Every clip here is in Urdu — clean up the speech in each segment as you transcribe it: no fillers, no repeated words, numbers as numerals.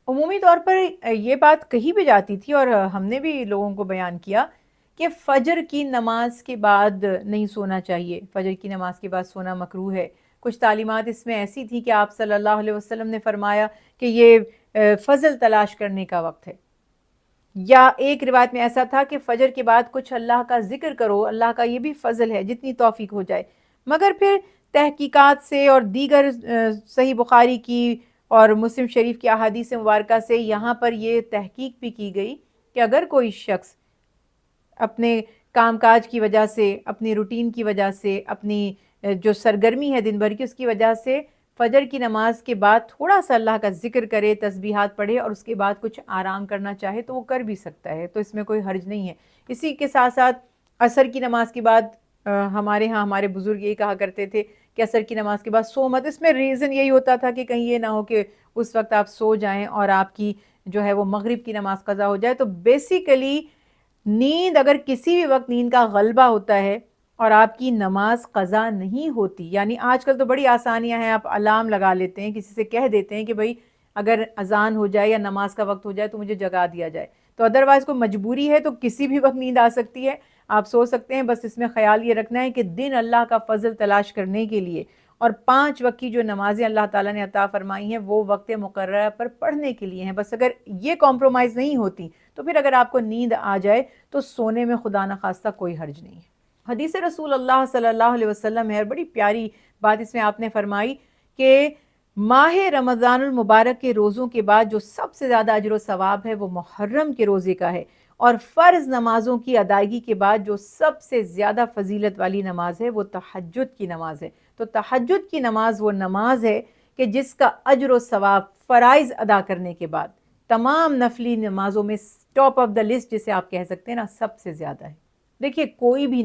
عمومی طور پر یہ بات کہی بھی جاتی تھی اور ہم نے بھی لوگوں کو بیان کیا کہ فجر کی نماز کے بعد نہیں سونا چاہیے، فجر کی نماز کے بعد سونا مکروہ ہے۔ کچھ تعلیمات اس میں ایسی تھی کہ آپ صلی اللہ علیہ وسلم نے فرمایا کہ یہ فضل تلاش کرنے کا وقت ہے، یا ایک روایت میں ایسا تھا کہ فجر کے بعد کچھ اللہ کا ذکر کرو، اللہ کا یہ بھی فضل ہے جتنی توفیق ہو جائے۔ مگر پھر تحقیقات سے اور دیگر صحیح بخاری کی اور مسلم شریف کی احادیث مبارکہ سے یہاں پر یہ تحقیق بھی کی گئی کہ اگر کوئی شخص اپنے کام کاج کی وجہ سے، اپنی روٹین کی وجہ سے، اپنی جو سرگرمی ہے دن بھر کی اس کی وجہ سے فجر کی نماز کے بعد تھوڑا سا اللہ کا ذکر کرے، تسبیحات پڑھے اور اس کے بعد کچھ آرام کرنا چاہے تو وہ کر بھی سکتا ہے، تو اس میں کوئی حرج نہیں ہے۔ اسی کے ساتھ ساتھ عصر کی نماز کے بعد ہمارے ہاں ہمارے بزرگ یہ کہا کرتے تھے کہ عصر کی نماز کے بعد سو مت۔ اس میں ریزن یہی ہوتا تھا کہ کہیں یہ نہ ہو کہ اس وقت آپ سو جائیں اور آپ کی جو ہے وہ مغرب کی نماز قضا ہو جائے۔ تو بیسیکلی نیند اگر کسی بھی وقت نیند کا غلبہ ہوتا ہے اور آپ کی نماز قضا نہیں ہوتی، یعنی آج کل تو بڑی آسانیاں ہیں، آپ الارم لگا لیتے ہیں، کسی سے کہہ دیتے ہیں کہ بھائی اگر اذان ہو جائے یا نماز کا وقت ہو جائے تو مجھے جگا دیا جائے، تو ادروائز کوئی مجبوری ہے تو کسی بھی وقت نیند آ سکتی ہے، آپ سو سکتے ہیں۔ بس اس میں خیال یہ رکھنا ہے کہ دن اللہ کا فضل تلاش کرنے کے لیے اور 5 وقت کی جو نمازیں اللہ تعالیٰ نے عطا فرمائی ہیں وہ وقت مقررہ پر پڑھنے کے لیے ہیں۔ بس اگر یہ کمپرومائز نہیں ہوتی تو پھر اگر آپ کو نیند آ جائے تو سونے میں خدا نخواستہ کوئی حرج نہیں ہے۔ حدیث رسول اللہ صلی اللہ علیہ وسلم ہے، اور بڑی پیاری بات اس میں آپ نے فرمائی کہ ماہ رمضان المبارک کے روزوں کے بعد جو سب سے زیادہ اجر و ثواب ہے وہ محرم کے روزے کا ہے، اور فرض نمازوں کی ادائیگی کے بعد جو سب سے زیادہ فضیلت والی نماز ہے وہ تہجد کی نماز ہے۔ تو تہجد کی نماز وہ نماز ہے کہ جس کا اجر و ثواب فرائض ادا کرنے کے بعد تمام نفلی نمازوں میں ٹاپ آف دا لسٹ جسے آپ کہہ سکتے ہیں نا، سب سے زیادہ ہے۔ دیکھیے کوئی بھی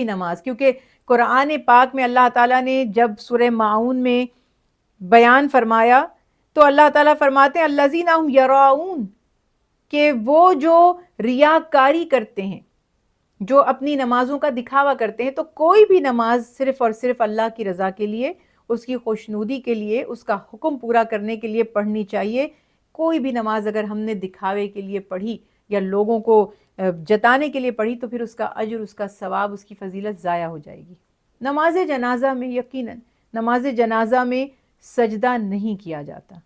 نماز کیونکہ قرآن پاک میں اللہ تعالیٰ نے جب سورہ معون میں بیان فرمایا تو اللہ تعالیٰ فرماتے ہیں الذین هم یراؤون، کہ وہ جو ریاکاری کرتے ہیں، جو اپنی نمازوں کا دکھاوا کرتے ہیں، تو کوئی بھی نماز صرف اور صرف اللہ کی رضا کے لیے، اس کی خوشنودی کے لیے، اس کا حکم پورا کرنے کے لیے پڑھنی چاہیے۔ کوئی بھی نماز اگر ہم نے دکھاوے کے لیے پڑھی یا لوگوں کو جتانے کے لیے پڑھی تو پھر اس کا اجر، اس کا ثواب، اس کی فضیلت ضائع ہو جائے گی۔ نماز جنازہ میں یقیناً نماز جنازہ میں سجدہ نہیں کیا جاتا،